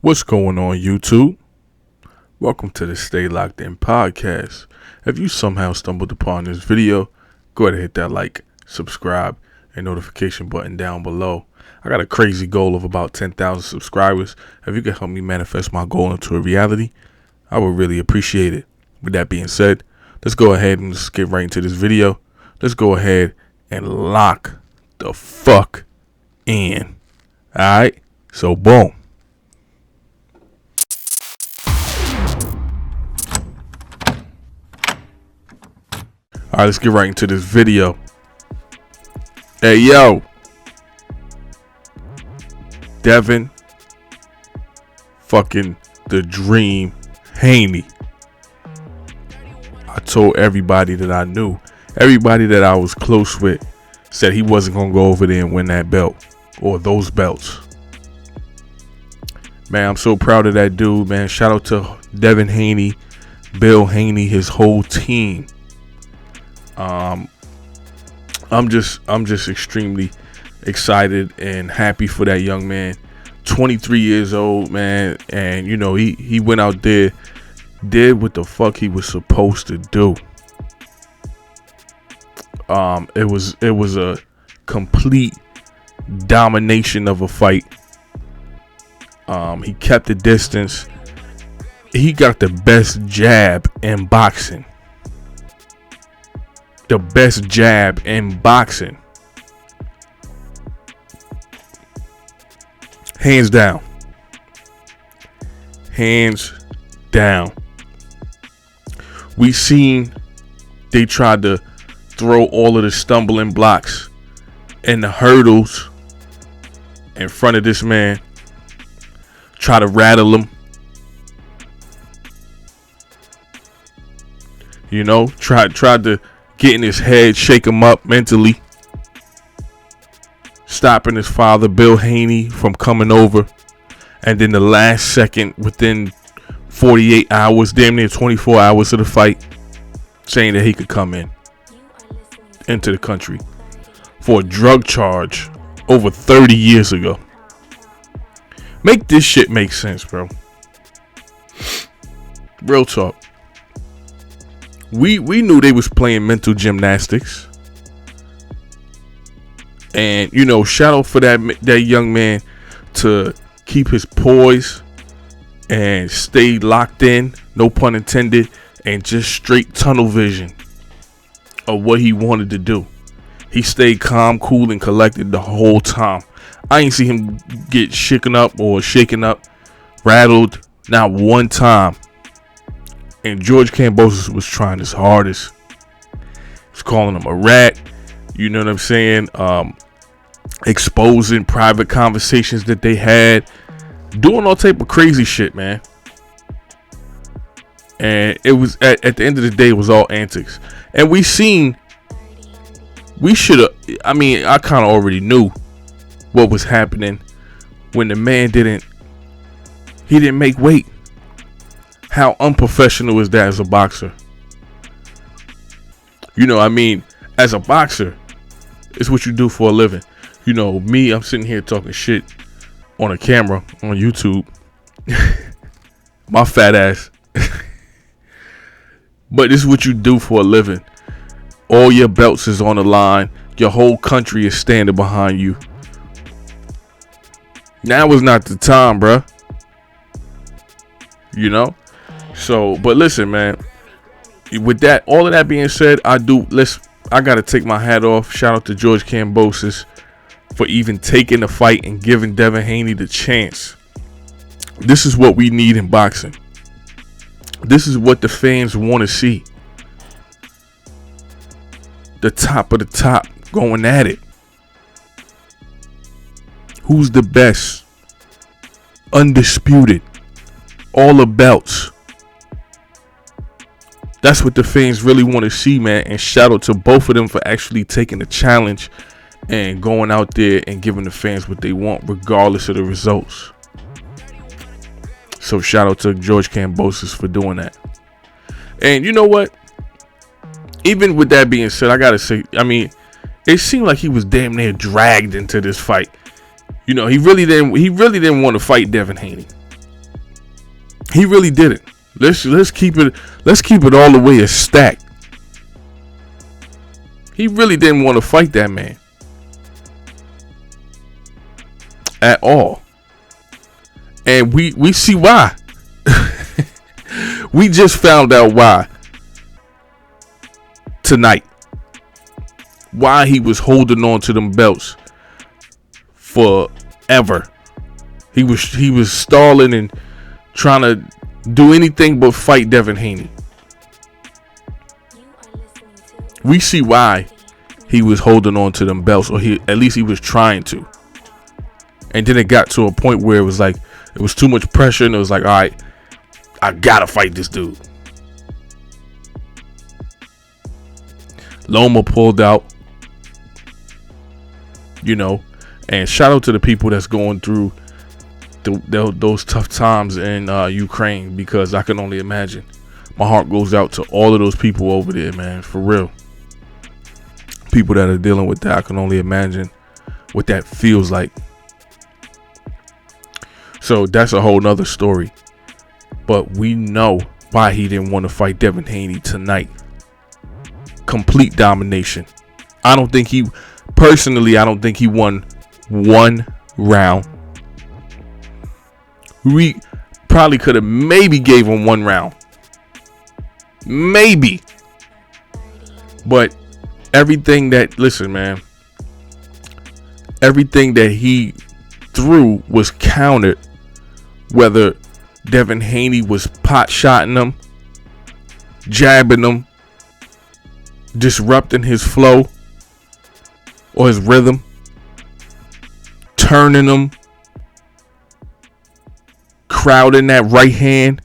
What's going on, YouTube? Welcome to the Stay Locked In podcast. If you somehow stumbled upon this video, go ahead and hit that like, subscribe, and notification button down below. I got a crazy goal of about 10,000 subscribers. If you can help me manifest my goal into a reality, I would really appreciate it. With that being said, let's go ahead and just get right into this video. Let's go ahead and lock the fuck in. Alright, so boom. Alright, let's get right into this video. Hey, yo. Devin fucking the Dream Haney. I told everybody that I knew, everybody that I was close with, said he wasn't going to go over there and win that belt or those belts. Man, I'm so proud of that dude, man. Shout out to Devin Haney, Bill Haney, his whole team. I'm just extremely excited and happy for that young man. 23 years old, man, and you know he went out there, did what the fuck he was supposed to do. It was a complete domination of a fight. He kept the distance. He got the best jab in boxing. The best jab in boxing. Hands down. Hands down. We seen they tried to throw all of the stumbling blocks and the hurdles in front of this man. Try to rattle him. You know, tried to get in his head, shake him up mentally. Stopping his father, Bill Haney, from coming over. And then the last second, within 48 hours, damn near 24 hours of the fight, saying that he could come into the country for a drug charge over 30 years ago. Make this shit make sense, bro. Real talk. We knew they was playing mental gymnastics. And, you know, shout out for that young man to keep his poise and stay locked in, no pun intended, and just straight tunnel vision of what he wanted to do. He stayed calm, cool, and collected the whole time. I ain't see him get shaken up, rattled, not one time. And George Kambosos was trying his hardest. He was calling him a rat. You know what I'm saying? Exposing private conversations that they had. Doing all type of crazy shit, man. And it was, at the end of the day, it was all antics. And I kind of already knew what was happening when the man didn't make weight. How unprofessional is that as a boxer? You know, as a boxer, it's what you do for a living. You know, me, I'm sitting here talking shit on a camera on YouTube. My fat ass. But this is what you do for a living. All your belts is on the line. Your whole country is standing behind you. Now is not the time, bruh. You know? So, but listen, man. With that, all of that being said, I gotta take my hat off. Shout out to George Kambosos for even taking the fight and giving Devin Haney the chance. This is what we need in boxing. This is what the fans want to see. The top of the top going at it. Who's the best? Undisputed. All the belts. That's what the fans really want to see, man. And shout out to both of them for actually taking the challenge and going out there and giving the fans what they want, regardless of the results. So shout out to George Kambosos for doing that. And you know what? Even with that being said, I gotta say, it seemed like he was damn near dragged into this fight. You know, he really didn't want to fight Devin Haney. He really didn't. Let's keep it all the way a stack. He really didn't want to fight that man at all. And we see why. We just found out why tonight. Why he was holding on to them belts forever. He was stalling and trying to do anything but fight Devin Haney. We see why he was holding on to them belts, or at least he was trying to. And then it got to a point where it was like it was too much pressure, and it was like, all right, I gotta fight this dude. Loma pulled out, and shout out to the people that's going through those tough times in Ukraine, because I can only imagine. My heart goes out to all of those people over there, man, for real. People that are dealing with that, I can only imagine what that feels like. So that's a whole nother story. But we know why he didn't want to fight Devin Haney tonight. Complete domination. I don't think he won one round. We probably could have maybe gave him one round. Maybe. But everything that he threw was countered. Whether Devin Haney was pot shotting him, jabbing him, disrupting his flow or his rhythm, turning him, crowding that right hand.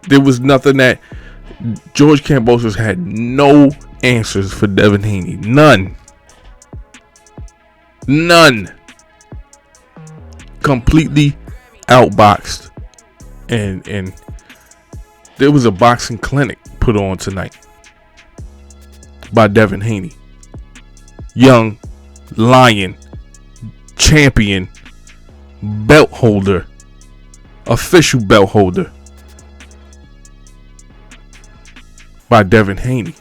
There was nothing that George Kambosos had no answers for Devin Haney. None. Completely outboxed. And there was a boxing clinic put on tonight by Devin Haney. Young lion, champion, belt holder, official belt holder by Devin Haney.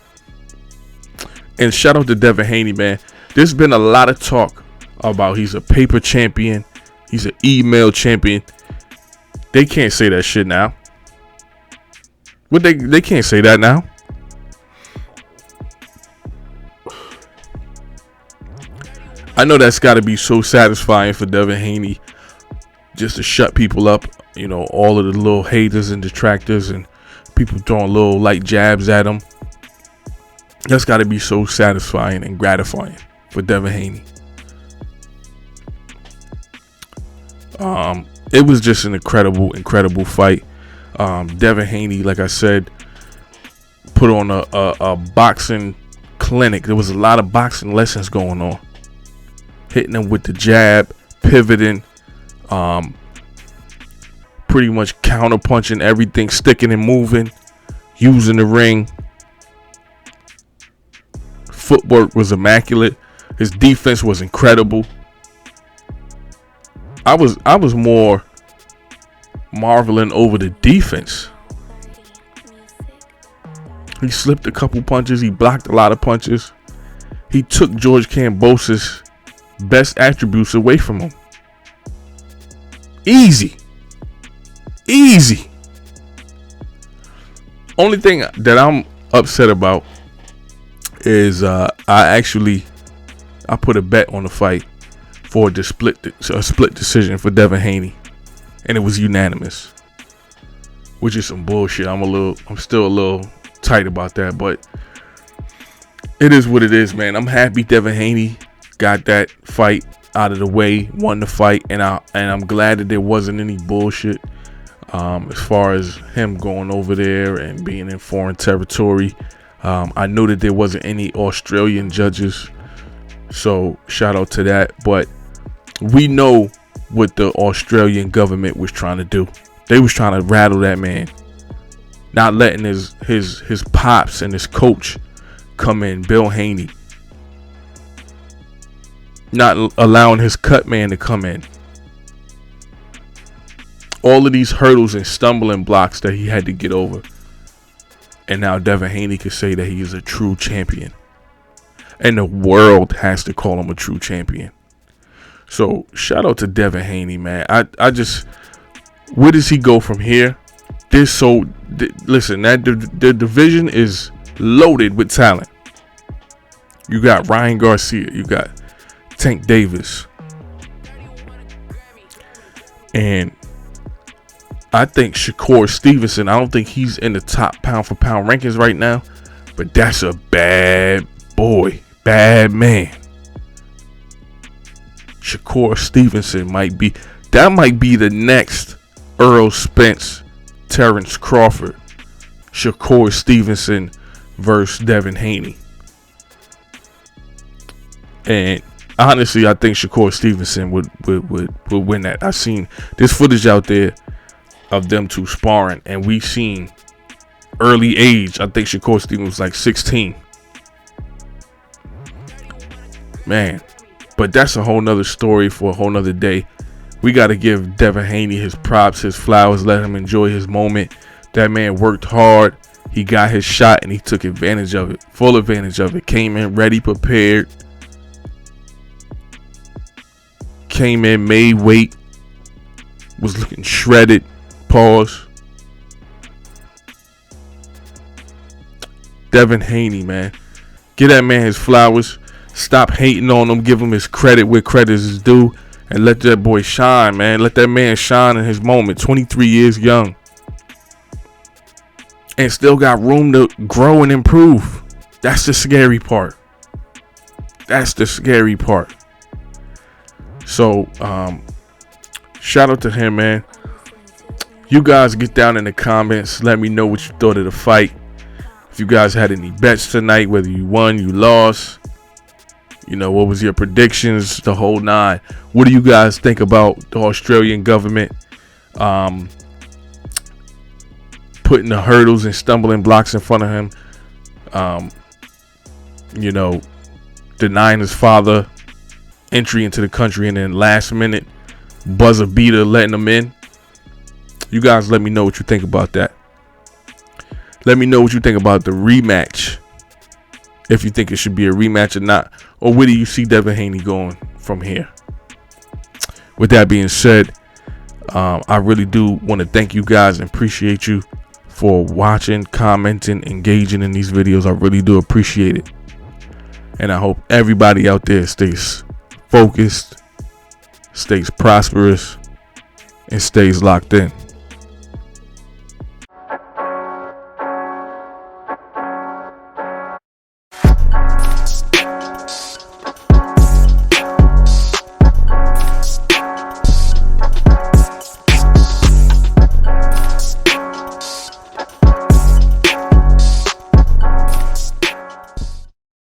And shout out to Devin Haney, man. There's been a lot of talk about he's a paper champion, he's an email champion. They can't say that shit now. What they can't say that now. I know that's got to be so satisfying for Devin Haney, just to shut people up. All of the little haters and detractors and people throwing little light jabs at him. That's got to be so satisfying and gratifying for Devin Haney. It was just an incredible fight. Devin Haney, like I said, put on a boxing clinic. There was a lot of boxing lessons going on. Hitting him with the jab, pivoting, pretty much counter punching everything, sticking and moving, using the ring. Footwork was immaculate. His defense was incredible. I was more marveling over the defense. He slipped a couple punches. He blocked a lot of punches. He took George Kambosos' best attributes away from him. Easy. Only thing that I'm upset about is I put a bet on the fight for a split decision for Devin Haney, and it was unanimous, which is some bullshit. I'm still a little tight about that, but it is what it is, man. I'm happy Devin Haney got that fight out of the way, won the fight, and I'm glad that there wasn't any bullshit as far as him going over there and being in foreign territory. I know that there wasn't any Australian judges, so shout out to that. But we know what the Australian government was trying to do. They was trying to rattle that man, not letting his pops and his coach come in, Bill Haney, not allowing his cut man to come in. All of these hurdles and stumbling blocks that he had to get over. And now Devin Haney could say that he is a true champion. And the world has to call him a true champion. So shout out to Devin Haney, man. I just, where does he go from here? Listen, the division is loaded with talent. You got Ryan Garcia, you got Tank Davis, and I think Shakur Stevenson. I don't think he's in the top pound for pound rankings right now, but that's a bad boy, bad man. Shakur Stevenson might be the next Earl Spence, Terrence Crawford. Shakur Stevenson versus Devin Haney. And honestly, I think Shakur Stevenson would win that. I've seen this footage out there of them two sparring, and we seen early age. I think Shakur Stevenson was like 16. Man, but that's a whole nother story for a whole nother day. We got to give Devin Haney his props, his flowers, let him enjoy his moment. That man worked hard. He got his shot and he took advantage of it, full advantage of it. Came in ready, prepared. Came in, made weight. Was looking shredded. Pause. Devin Haney, man. Give that man his flowers. Stop hating on him. Give him his credit where credit is due. And let that boy shine, man. Let that man shine in his moment. 23 years young. And still got room to grow and improve. That's the scary part. That's the scary part. So, shout out to him, man. You guys get down in the comments. Let me know what you thought of the fight. If you guys had any bets tonight, whether you won, you lost. You know, what was your predictions, the whole nine. What do you guys think about the Australian government putting the hurdles and stumbling blocks in front of him? You know, denying his father entry into the country, and then last minute buzzer beater letting him in. You guys let me know what you think about that. Let me know what you think about the rematch. If you think it should be a rematch or not. Or where do you see Devin Haney going from here? With that being said, I really do want to thank you guys and appreciate you for watching, commenting, engaging in these videos. I really do appreciate it. And I hope everybody out there stays focused, stays prosperous, and stays locked in.